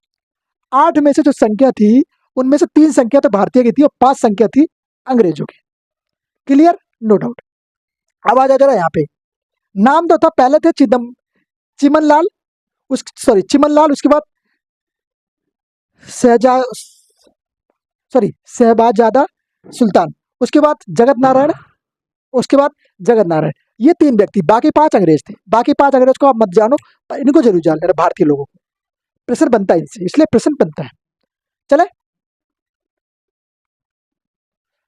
8 में से जो संख्या थी उनमें से 3 संख्या तो भारतीय की थी और 5 संख्या थी अंग्रेजों की। Clear, no doubt. अब आ जाए जरा यहाँ पे। नाम तो था, पहले थे चिमनलाल, उस सॉरी चिमनलाल, उसके बाद शहजा सॉरी शहबाजजादा सुल्तान, उसके बाद जगत नारायण, उसके बाद जगत नारायण। ये 3 व्यक्ति, बाकी 5 अंग्रेज थे। बाकी 5 अंग्रेज को आप मत जानो, पर इनको जरूर जान लेना, भारतीय लोगों को। प्रश्न बनता है इनसे, इसलिए प्रश्न बनता है। चले,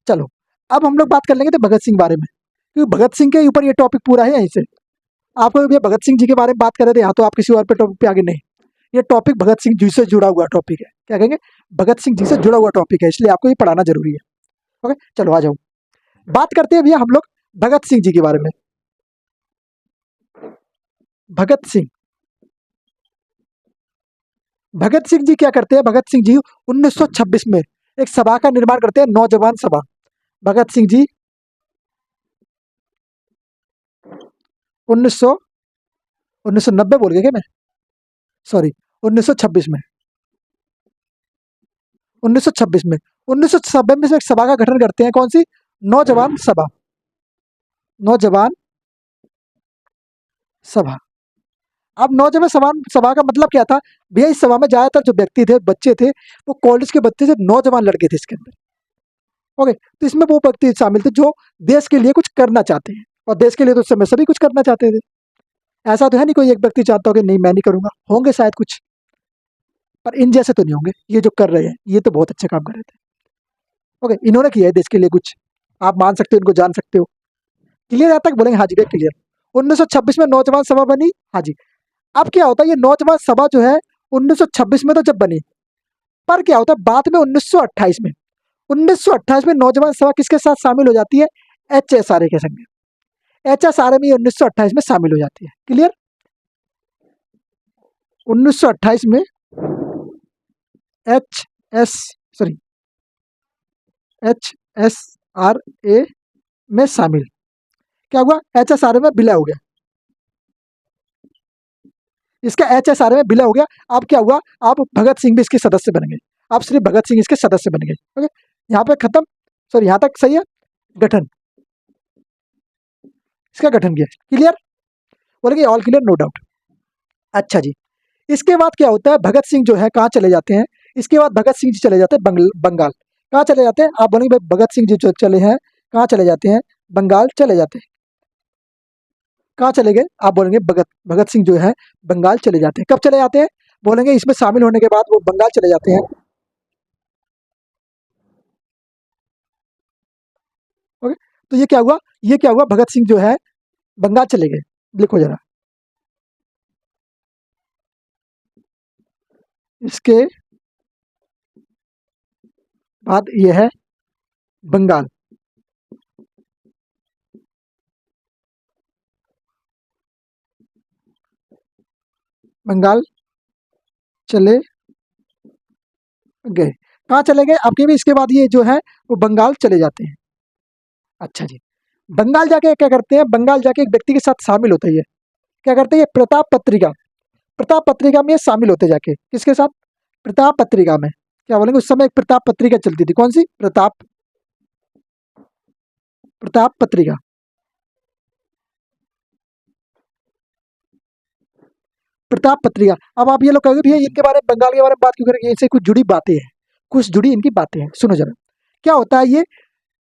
चलो अब हम लोग बात कर लेंगे तो भगत सिंह बारे में, क्योंकि भगत सिंह के ऊपर ये टॉपिक पूरा है। यहीं से आपको भी भगत सिंह जी के बारे में बात कर रहे थे, यहाँ तो आप किसी और पे टॉपिक पे आगे नहीं। ये टॉपिक भगत सिंह जी से जुड़ा हुआ टॉपिक है। क्या कहेंगे, भगत सिंह जी से जुड़ा हुआ टॉपिक है, इसलिए आपको ये पढ़ाना जरूरी है। ओके, चलो आ जाओ, बात करते हैं भैया हम लोग भगत सिंह जी के बारे में। भगत सिंह, भगत सिंह जी क्या करते हैं, भगत सिंह जी 1926 में एक सभा का निर्माण करते हैं, नौजवान सभा। भगत सिंह जी 1990 बोल गया क्या मैं, सॉरी 1926 में, 1926 में 1990 में से एक सभा का गठन करते हैं, कौन सी, नौजवान सभा, नौजवान सभा। अब नौजवान सभा का मतलब क्या था भैया, इस सभा में ज्यादातर जो व्यक्ति थे, बच्चे थे, वो कॉलेज के बच्चे थे, नौजवान लड़के थे इसके अंदर। ओके, तो इसमें वो व्यक्ति शामिल थे जो देश के लिए कुछ करना चाहते हैं, और देश के लिए तो उस समय सभी कुछ करना चाहते थे। ऐसा तो है नहीं कोई एक व्यक्ति चाहता हो कि नहीं मैं नहीं करूंगा, होंगे शायद कुछ, पर इन जैसे तो नहीं होंगे। ये जो कर रहे हैं ये तो बहुत अच्छा काम कर रहे थे। ओके, इन्होंने किया है देश के लिए कुछ, आप मान सकते हो, इनको जान सकते हो। क्लियर, यहाँ तक बोलेंगे हाँ जी भैया क्लियर। 1926 में नौजवान सभा बनी, हाँ जी। अब क्या होता है, ये नौजवान सभा जो है 1926 में तो जब बनी, पर क्या होता है बाद में 1928 में, 1928 में नौजवान सभा किसके साथ शामिल हो जाती है, HSRA के संग। HSRA में 1928 में शामिल हो जाती है। क्लियर, 1928 में एच एस सॉरी HSRA में शामिल। क्या हुआ, HSRA में विलय हो गया, इसका HSRA में विलय हो गया। अब क्या हुआ, आप भगत सिंह भी इसके सदस्य बन गए, आप सिर्फ भगत सिंह इसके सदस्य बन गए। ओके, यहाँ पे खत्म, सॉरी यहाँ तक सही है। गठन, इसका गठन किया। क्लियर, बोलेंगे ऑल क्लियर, नो डाउट। अच्छा जी, इसके बाद क्या होता है, भगत सिंह जो है कहाँ चले जाते हैं, इसके बाद भगत सिंह जी चले जाते हैं बंगाल। कहाँ चले जाते हैं, आप बोलेंगे भाई भगत सिंह जी जो चले हैं कहाँ चले जाते हैं, बंगाल चले जाते हैं। कहाँ चले गए, आप बोलेंगे भगत भगत सिंह जो है बंगाल चले जाते हैं। कब चले जाते हैं, बोलेंगे इसमें शामिल होने के बाद वो बंगाल चले जाते हैं। ओके, तो ये क्या हुआ, ये क्या हुआ, भगत सिंह जो है बंगाल चले गए। लिखो जरा, इसके बाद ये है बंगाल। बंगाल चले गए, कहाँ चले गए आपके भी, इसके बाद ये जो है वो बंगाल चले जाते हैं। अच्छा जी, बंगाल जाके क्या करते हैं, बंगाल जाके एक व्यक्ति के साथ शामिल होते हैं। क्या करते हैं, ये प्रताप पत्रिका, प्रताप पत्रिका में ये शामिल होते जाके, किसके साथ, प्रताप पत्रिका में। क्या बोलेंगे, उस समय एक प्रताप पत्रिका चलती थी, कौन सी, प्रताप, प्रताप पत्रिका। प्रताप पत्रिका। अब आप ये लोग कहोगे भैया इनके बारे में, बंगाल के बारे में बात क्यों करेंगे, इनसे कुछ जुड़ी बातें हैं, कुछ जुड़ी इनकी बातें हैं, सुनो जरा। क्या होता है,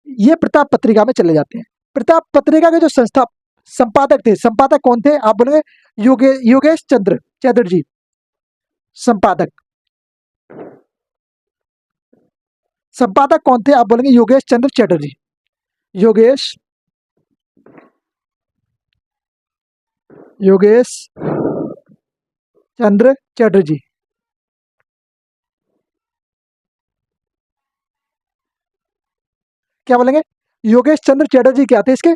ये प्रताप पत्रिका में चले जाते हैं। प्रताप पत्रिका के जो संपादक थे, संपादक कौन थे? आप बोलेंगे योगेश चंद्र चैटर्जी संपादक। संपादक कौन थे? आप बोलेंगे योगेश चंद्र चैटर्जी। योगेश चंद्र चैटर्जी। क्या बोलेंगे? योगेश चंद्र चैटर्जी क्या थे? इसके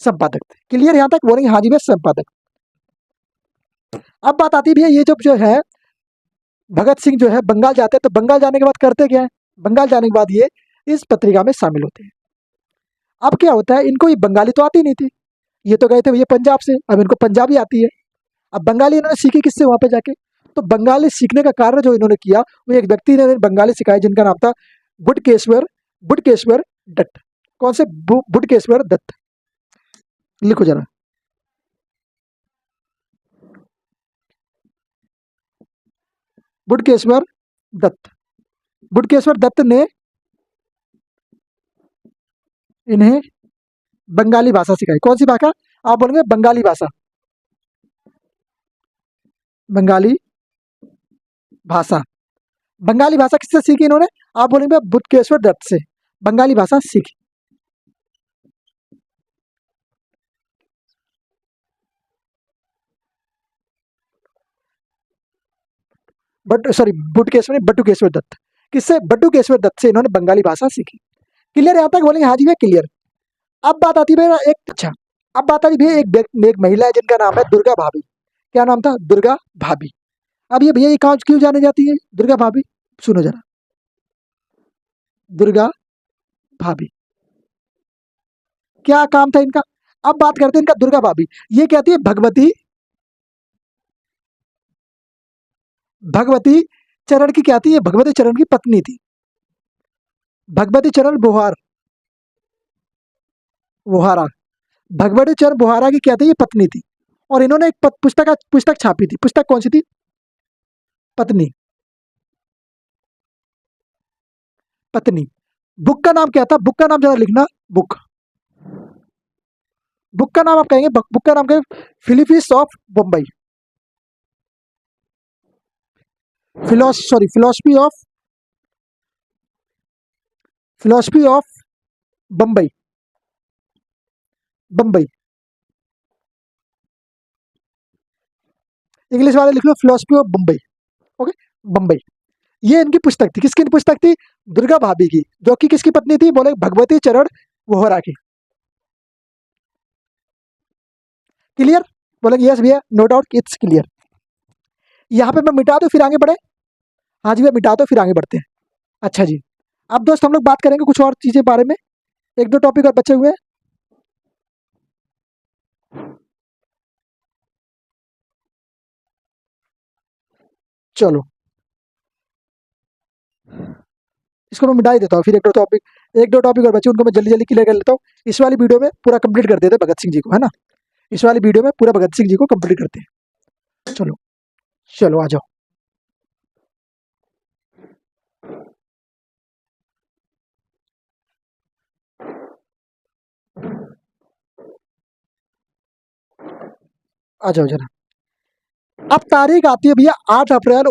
संपादक थे। क्लियर यहां तक? बोलेंगे हाँ जी भैया संपादक। अब बात आती है भैया, ये जो है भगत सिंह जो है बंगाल जाते हैं, तो बंगाल जाने के बाद करते क्या है? बंगाल जाने के बाद ये इस पत्रिका में शामिल होते हैं। अब क्या होता है, इनको ये बंगाली तो आती नहीं थी, ये तो गए थे ये पंजाब से, अब इनको पंजाबी आती है। अब बंगाली इन्होंने सीखी किससे? वहां पे जाके। तो बंगाली सीखने का कार्य जो इन्होंने किया, वो एक व्यक्ति ने बंगाली सिखाई जिनका नाम था बुडकेश्वर बुडकेश्वर दत्त। कौन से? बुडकेश्वर दत्त। लिखो जरा, बुडकेश्वर दत्त। बुडकेश्वर दत्त ने इन्हें बंगाली भाषा सिखाई। कौन सी भाषा? आप बोलेंगे बंगाली भाषा। बंगाली भाषा। बंगाली भाषा किससे सीखी इन्होंने? आप बोलेंगे बुडकेश्वर दत्त से बंगाली भाषा सीखी। But sorry, Butkeshwar Batukeshwar Dutt. किससे? बटुकेश्वर दत्त से इन्होंने बंगाली भाषा सीखी। क्लियर यहाँ तक? बोलेंगे हाँ जी भैया क्लियर। अब बात आती है भैया एक, अच्छा अब बात आती है भैया एक महिला है जिनका नाम है दुर्गा भाभी। क्या नाम था? दुर्गा भाभी। अब ये भैया ये कहाँ क्यों जाने जाती है दुर्गा भाभी? सुनो जरा, दुर्गा भाभी क्या काम था इनका? अब बात करते हैं इनका। दुर्गा भाभी ये कहती है भगवती चरण की क्या थी? ये भगवती चरण की पत्नी थी। भगवती चरण बुहारा। भगवती चरण बुहारा की क्या थी? ये पत्नी थी। और इन्होंने एक पुस्तक छापी थी। पुस्तक कौन सी थी? पत्नी। पत्नी। बुक का नाम क्या था? बुक का नाम जरा लिखना। बुक बुक का नाम आप कहेंगे, बुक का नाम कहेंगे फिलिपिस of Bombay. Philosophy of Bombay. Bombay. English वाले लिख लो philosophy of Bombay. Okay, Bombay. ये इनकी पुस्तक थी। किसकी पुस्तक थी? दुर्गा भाभी की, जो कि किसकी पत्नी थी? बोले भगवती चरण वोहरा की। क्लियर? बोलेंगे यस भैया, नो डाउट इट्स क्लियर। यहाँ पे मैं मिटा दो फिर आगे बढ़े। हाँ जी भैया मिटा दो फिर आगे बढ़ते हैं। अच्छा जी, अब दोस्त हम लोग बात करेंगे कुछ और चीजें बारे में। एक दो टॉपिक और बचे हुए हैं। चलो इसको मैं मिटा ही देता हूँ। फिर एक दो टॉपिक और बचे, उनको मैं जल्दी जल्दी क्लियर कर लेता हूँ। इस वाली वीडियो में पूरा कंप्लीट कर देते हैं भगत सिंह जी को, है ना? इस वाली वीडियो में पूरा भगत सिंह जी को कंप्लीट करते हैं। चलो चलो आ जाओ। आ जाओ जरा। अब तारीख आती है भैया 8 अप्रैल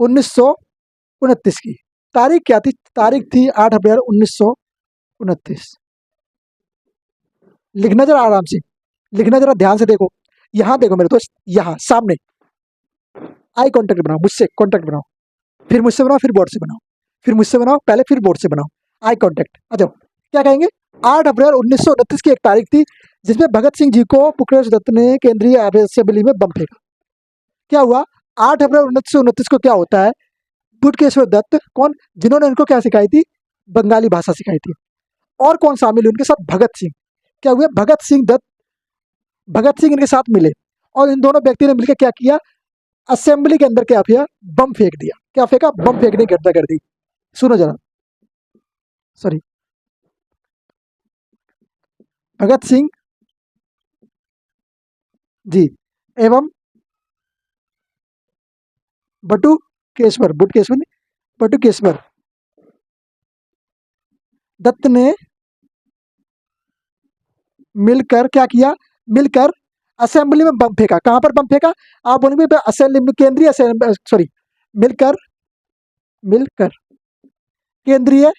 1929 की। तारीख क्या थी? तारीख थी 8 अप्रैल 1929। लिखना जरा आराम से, लिखना जरा ध्यान से। देखो यहाँ, देखो मेरे दोस्त, यहाँ सामने आई कांटेक्ट बनाओ, मुझसे कांटेक्ट बनाओ, फिर मुझसे बनाओ, फिर बोर्ड से बनाओ, फिर मुझसे बनाओ पहले, फिर बोर्ड से बनाओ। Eye contact. आ जाओ। क्या कहेंगे? 8 अप्रैल 1929 की एक तारीख थी जिसमें भगत सिंह जी को पुखराज दत्त ने केंद्रीय असेंबली में बम फेंका। क्या हुआ? 8 अप्रैल 1929 को क्या होता है? बुटकेश्वर दत्त कौन? जिन्होंने इनको क्या सिखाई थी? बंगाली भाषा सिखाई थी। और कौन शामिल हुए उनके साथ? भगत सिंह। क्या हुए? भगत सिंह इनके साथ मिले, और इन दोनों व्यक्ति ने मिलकर क्या किया? असेंबली के अंदर क्या किया? बम फेंक दिया। क्या फेंका? बम फेंकने की घटना कर दी। सुनो जरा, सॉरी, भगत सिंह जी एवं बटुकेश्वर, बुटकेश्वर नहीं, बटुकेश्वर दत्त ने मिलकर क्या किया? मिलकर असेंबली में बम फेंका। कहां पर बम फेंका? आप बोलेंगे असेंबली में, केंद्रीय असेंबली, सॉरी, मिलकर, मिलकर केंद्रीय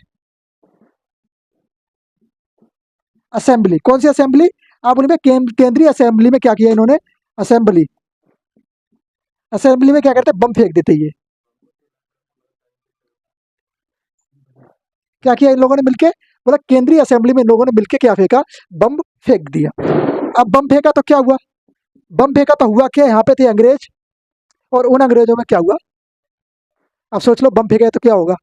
असेंबली। कौन सी असेंबली? आप बोलेंगे केंद्रीय असेंबली में क्या किया इन्होंने? असेंबली, असेंबली में क्या करते? बम फेंक देते। ये क्या किया इन लोगों ने मिलके? बोला केंद्रीय असेंबली में इन लोगों ने मिलके क्या फेंका? बम फेंक दिया। अब बम फेंका तो क्या हुआ? बम फेंका तो हुआ क्या? यहाँ पे थे अंग्रेज, और उन अंग्रेजों में क्या हुआ? अब सोच लो, बम फेंका है तो क्या होगा?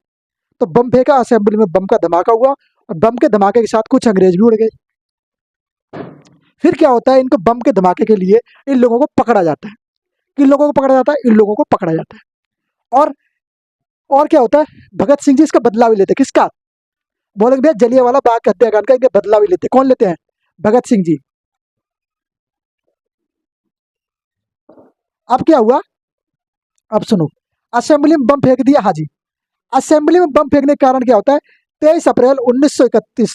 तो बम फेंका, असेंबली में बम का धमाका हुआ, और बम के धमाके के साथ कुछ अंग्रेज भी उड़ गए। फिर क्या होता है? इनको बम के धमाके के लिए इन लोगों को पकड़ा जाता है। किन लोगों को पकड़ा जाता है? इन लोगों को पकड़ा जाता है। और क्या होता है? भगत सिंह जी इसका बदला भी लेते। किसका? बोलेंगे भैया जलियांवाला बाग हत्याकांड का इनके बदला भी लेते। कौन लेते हैं? भगत सिंह जी। अब क्या हुआ? अब सुनो, असेंबली में बम फेंक दिया, हाँ जी। असेंबली में बम फेंकने के कारण क्या होता है? 23 अप्रैल 1931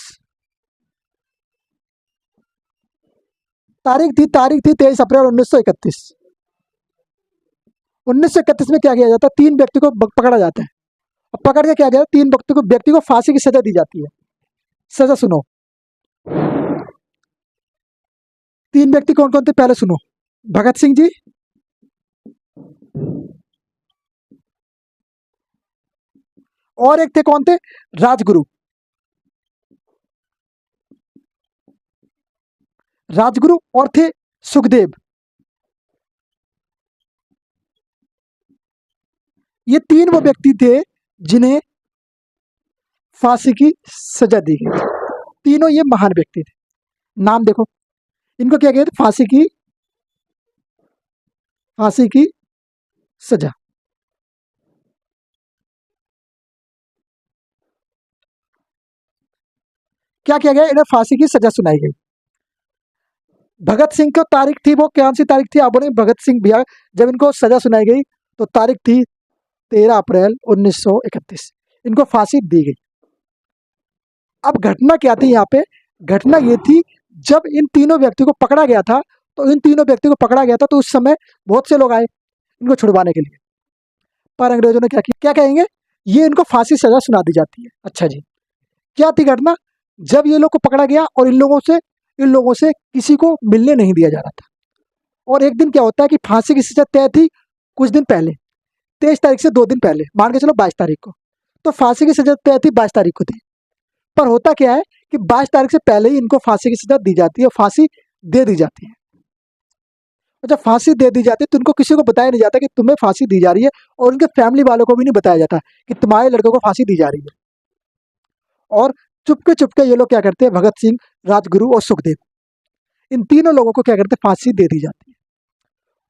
तारीख थी 23 अप्रैल 1931। 1931 में क्या किया जाता है? 3 व्यक्ति को पकड़ा जाता है, और पकड़ के क्या किया? 3 व्यक्ति को फांसी की सजा दी जाती है। सजा सुनो, 3 व्यक्ति कौन कौन थे पहले सुनो। भगत सिंह जी, और एक थे कौन थे? राजगुरु। राजगुरु और थे सुखदेव। ये 3 वो व्यक्ति थे जिन्हें फांसी की सजा दी गई थी। तीनों ये महान व्यक्ति थे। नाम देखो, इनको क्या कहते? फांसी की सजा। क्या किया गया? इन्हें फांसी की सजा सुनाई गई। भगत सिंह को तारीख थी, वो कौन सी तारीख थी? आप बोले भगत सिंह भैया, जब इनको सजा सुनाई गई तो तारीख थी 13 अप्रैल 1931। इनको फांसी दी गई। अब घटना क्या थी यहाँ पे? घटना ये थी, जब इन तीनों व्यक्ति को पकड़ा गया था, तो इन तीनों व्यक्ति को पकड़ा गया था तो उस समय बहुत से लोग आए इनको छुड़वाने के लिए। पर अंग्रेजों ने क्या किया? क्या कहेंगे? ये इनको फांसी सजा सुना दी जाती है। अच्छा जी, क्या थी घटना? जब ये लोग को पकड़ा गया और इन लोगों से किसी को मिलने नहीं दिया जा रहा था। और एक दिन क्या होता है कि फांसी की सजा तय थी कुछ दिन पहले, 23 तारीख से 2 दिन पहले, मान के चलो 22 तारीख को। तो फांसी की सजा तय थी 22 तारीख को थी। पर होता क्या है कि 22 तारीख से पहले ही इनको फांसी की सजा दी जाती है, फांसी दे दी जाती है। और जब फांसी दे दी जाती है तो इनको किसी को बताया नहीं जाता कि तुम्हें फांसी दी जा रही है, और उनके फैमिली वालों को भी नहीं बताया जाता कि तुम्हारे लड़कों को फांसी दी जा रही है। और चुपके चुपके ये लोग क्या करते हैं? भगत सिंह, राजगुरु और सुखदेव, इन तीनों लोगों को क्या करते हैं? फांसी दे दी जाती है।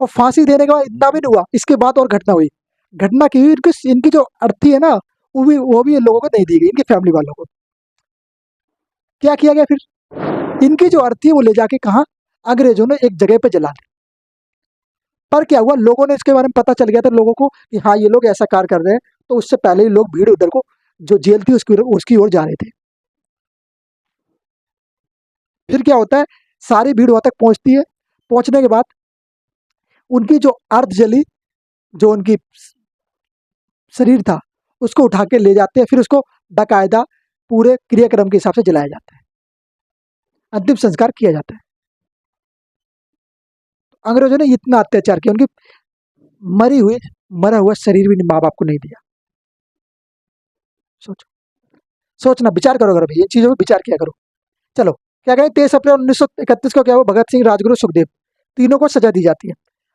और फांसी देने के बाद इतना भी नहीं हुआ, इसके बाद और घटना हुई। घटना की हुई, इनकी जो अर्थी है ना, वो भी इन लोगों को नहीं दी गई, इनकी फैमिली वालों को। क्या किया गया फिर? इनकी जो अर्थी है वो ले जाके कहा? अंग्रेजों ने एक जगह पे जला दी। पर क्या हुआ? लोगों ने इसके बारे में पता चल गया था लोगों को कि हाँ ये लोग ऐसा कार्य कर रहे हैं, तो उससे पहले ही लोग भीड़ उधर को, जो जेल थी उसकी ओर जा रहे थे। फिर क्या होता है? सारी भीड़ वहां तक पहुंचती है। पहुंचने के बाद उनकी जो अर्ध जली, जो उनकी शरीर था, उसको उठा के ले जाते हैं। फिर उसको बाकायदा पूरे क्रियाक्रम के हिसाब से जलाया जाता है, अंतिम संस्कार किया जाता है। अंग्रेजों ने इतना अत्याचार किया, उनकी मरी हुई मरा हुआ शरीर भी माँ बाप को नहीं दिया। सोचो, सोचना, विचार करो, अगर इन चीजों पर विचार किया करो। चलो, क्या कहें? 23 अप्रैल 1931 को क्या हुआ? भगत सिंह, राजगुरु, सुखदेव, तीनों को सजा दी जाती है।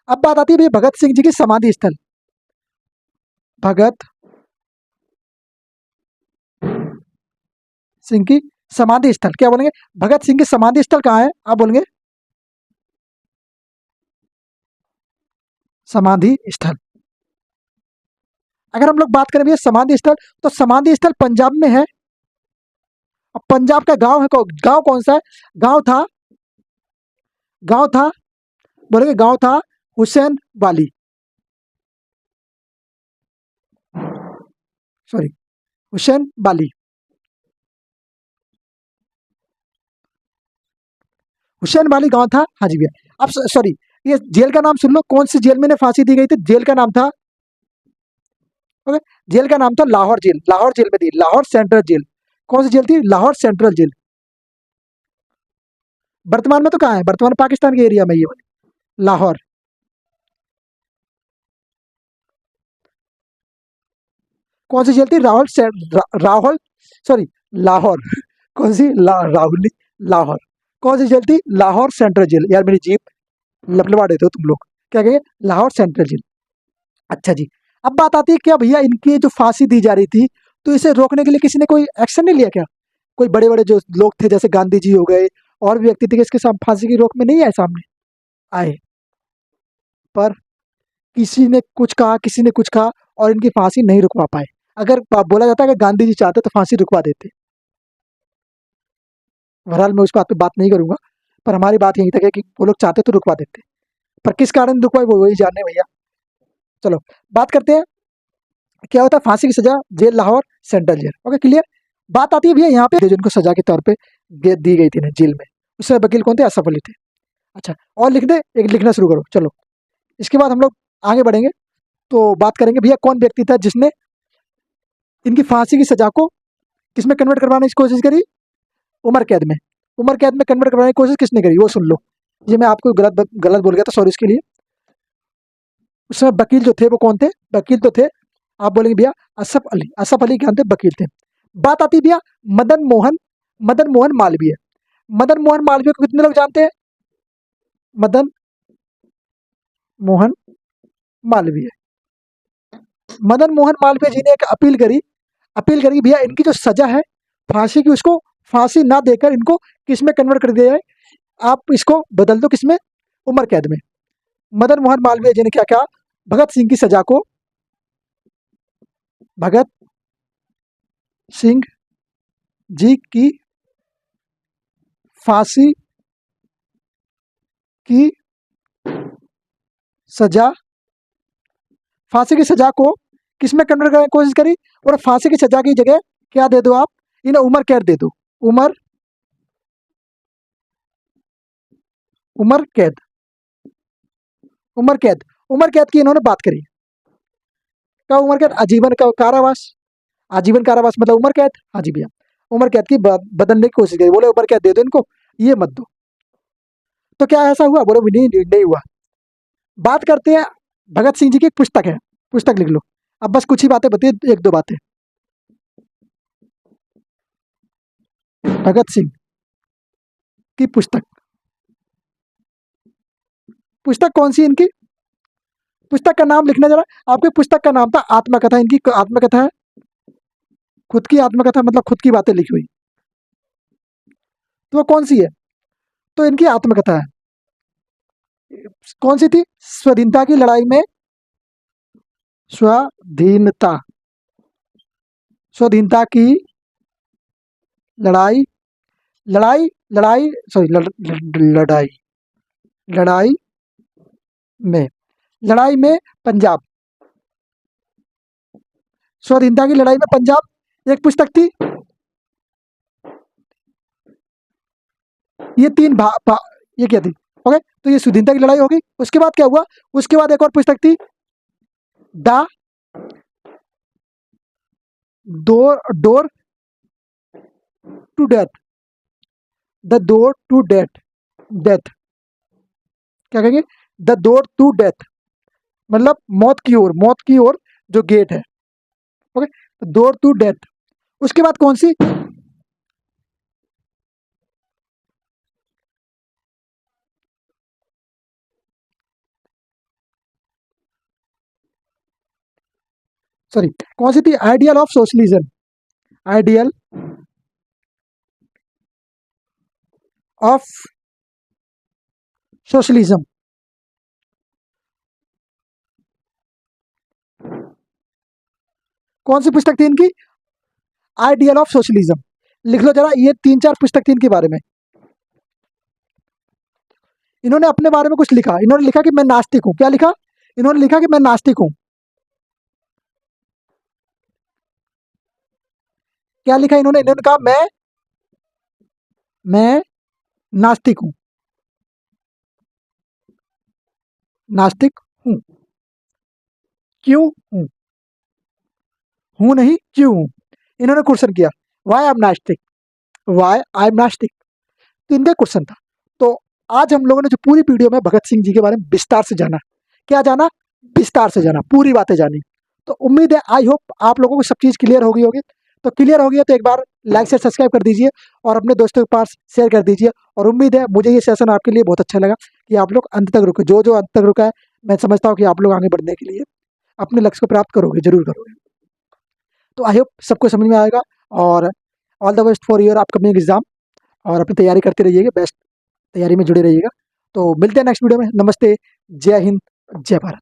अब बात आती है भैया भगत सिंह जी की समाधि स्थल। भगत सिंह की समाधि स्थल क्या बोलेंगे? भगत सिंह की समाधि स्थल कहाँ है? आप बोलेंगे समाधि स्थल। अगर हम लोग बात करें भैया समाधि स्थल, तो समाधि स्थल पंजाब में है। अब पंजाब का गांव है, गांव कौन सा है? गांव था गांव था बोलेंगे, गांव था हुसैन वाली, सॉरी, हुसैन वाली। हुसैन वाली गांव था। हाँ जी भैया। अब सॉरी, ये जेल का नाम सुन लो, कौन सी जेल में इन्हें फांसी दी गई थी। जेल का नाम था, ओके, जेल का नाम था लाहौर जेल। लाहौर जेल में दी, लाहौर सेंट्रल जेल। कौन सी जेल थी? Lahore central jail. वर्तमान में तो कहाँ है? वर्तमान में पाकिस्तान के एरिया में ये वाली लाहौर। कौन सी जेल थी? राहुल, सॉरी, लाहौर। कौन सी? राहुल नहीं, लाहौर। कौन सी जेल थी? Lahore central jail. यार मेरी जीप लपलपा देते हो तुम लोग। क्या कहिए? Lahore central jail. अच्छा जी। अब बात आती है, क्या भैया इनकी जो फांसी दी जा रही थी, तो इसे रोकने के लिए किसी ने कोई एक्शन नहीं लिया क्या? कोई बड़े बड़े जो लोग थे, जैसे गांधी जी हो गए, और भी व्यक्ति थे, कि इसके फांसी की रोक में नहीं आए सामने? आए, पर किसी ने कुछ कहा, किसी ने कुछ कहा, और इनकी फांसी नहीं रुकवा पाए। अगर बोला जाता है कि गांधी जी चाहते तो फांसी रुकवा देते। बहरहाल मैं उस बात पे बात नहीं करूंगा, पर हमारी बात यहीं तक है कि वो लोग चाहते तो रुकवा देते, पर किस कारण रुकवाए वो वही जाने भैया। चलो, बात करते हैं क्या होता है फांसी की सजा, jail Lahore central jail. Okay, clear. बात आती है भैया यहाँ पे, जो जिनको सजा के तौर पे दी गई थी ना जेल में, उससे वकील कौन थे? असफ अली थे। अच्छा, और लिख दे, एक लिखना शुरू करो। चलो, इसके बाद हम लोग आगे बढ़ेंगे, तो बात करेंगे भैया कौन व्यक्ति था जिसने इनकी फांसी की सजा को किसमें कन्वर्ट करवाने की कोशिश करी? उम्र कैद में। उम्र कैद में कन्वर्ट करवाने की कोशिश किसने करी, वो सुन लो। ये मैं आपको गलत गलत बोल गया था, सॉरी इसके लिए। उस समय वकील जो थे वो कौन थे? वकील तो थे, आप बोलेंगे भैया असफ अली। असफ अली क्या थे? वकील थे। बात आती है भैया मदन मोहन, मदन मोहन मालवीय। मदन मोहन मालवीय को कितने लोग जानते हैं? मदन मोहन मालवीय। मदन मोहन मालवीय जी ने एक अपील करी, अपील करी भैया इनकी जो सजा है फांसी की, उसको फांसी ना देकर इनको किसमें कन्वर्ट कर दिया जाए, आप इसको बदल दो किसमें? उम्र कैद में। मदन मोहन मालवीय जी ने क्या कहा? भगत सिंह की सजा को, भगत सिंह जी की फांसी की सजा, फांसी की सजा को किसमें कन्वर्ट करने की कोशिश करी? और फांसी की सजा की जगह क्या दे दो आप? इन्हें उम्र कैद दे दो। उम्र उम्र कैद, उम्र कैद, उम्र कैद की इन्होंने बात करी। क्या उम्र कैद? आजीवन का कारावास। आजीवन कारावास मतलब उम्र कैद। हाँ जी भैया, उम्र कैद की बदलने की कोशिश करी, बोले उम्र कैद दे दो इनको, ये मत दो। तो क्या ऐसा हुआ? बोले नहीं, नहीं हुआ। बात करते हैं, भगत सिंह जी की एक पुस्तक है, पुस्तक लिख लो। अब बस कुछ ही बातें बताइए, एक दो बातें। भगत सिंह की पुस्तक, पुस्तक कौन सी इनकी? पुस्तक का नाम लिखना जरा। आपकी पुस्तक का नाम था आत्मकथा। इनकी आत्मकथा है, खुद की आत्मकथा, मतलब खुद की बातें लिखी हुई। तो वो कौन सी है? तो इनकी आत्मकथा है। कौन सी थी? स्वाधीनता की लड़ाई में, स्वाधीनता, स्वाधीनता की लड़ाई, लड़ाई, लड़ाई, सॉरी, लड़ाई, लड़ाई में, लड़ाई में पंजाब, स्वाधीनता की लड़ाई में पंजाब एक पुस्तक थी। ये तीन ये क्या थी? ओके, तो ये स्वाधीनता की लड़ाई होगी। उसके बाद क्या हुआ? उसके बाद एक और पुस्तक थी, the door to death, the door to death, death, क्या कहेंगे? द डोर टू डेथ, मतलब मौत की ओर, मौत की ओर जो गेट है। Okay, door to death. उसके बाद कौन सी? सॉरी, कौन सी थी? Ideal of socialism, ideal of socialism. कौन सी पुस्तक थी इनकी? Ideal of socialism. लिख लो जरा, ये तीन चार पुस्तक थी इनके बारे में। इन्होंने अपने बारे में कुछ लिखा, इन्होंने लिखा कि मैं नास्तिक हूं। क्या लिखा? इन्होंने लिखा कि मैं नास्तिक हूं। क्या लिखा इन्होंने? इन्होंने कहा मैं नास्तिक हूं। नास्तिक हूँ। क्यों हूँ नहीं क्यों हूँ। इन्होंने क्वेश्चन किया वाई आई एम नास्तिक, वाई आई एम नास्तिक, तो इनका क्वेश्चन था। तो आज हम लोगों ने जो पूरी वीडियो में भगत सिंह जी के बारे में विस्तार से जाना, क्या जाना, विस्तार से जाना, पूरी बातें जानी। तो उम्मीद है, आई होप आप लोगों को सब चीज़ क्लियर हो गई होगी। तो क्लियर हो गया तो एक बार लाइक से सब्सक्राइब कर दीजिए और अपने दोस्तों के पास शेयर कर दीजिए। और उम्मीद है मुझे ये सेशन आपके लिए बहुत अच्छा लगा कि आप लोग अंत तक रुके। जो जो अंत तक रुका है, मैं समझता हूँ कि आप लोग आगे बढ़ने के लिए अपने लक्ष्य को प्राप्त करोगे, जरूर करोगे। तो आई होप सबको समझ में आएगा। और all the best for your upcoming exam. और अपनी तैयारी करते रहिएगा, बेस्ट तैयारी में जुड़े रहिएगा। तो मिलते हैं नेक्स्ट वीडियो में। नमस्ते, जय हिंद, जय भारत।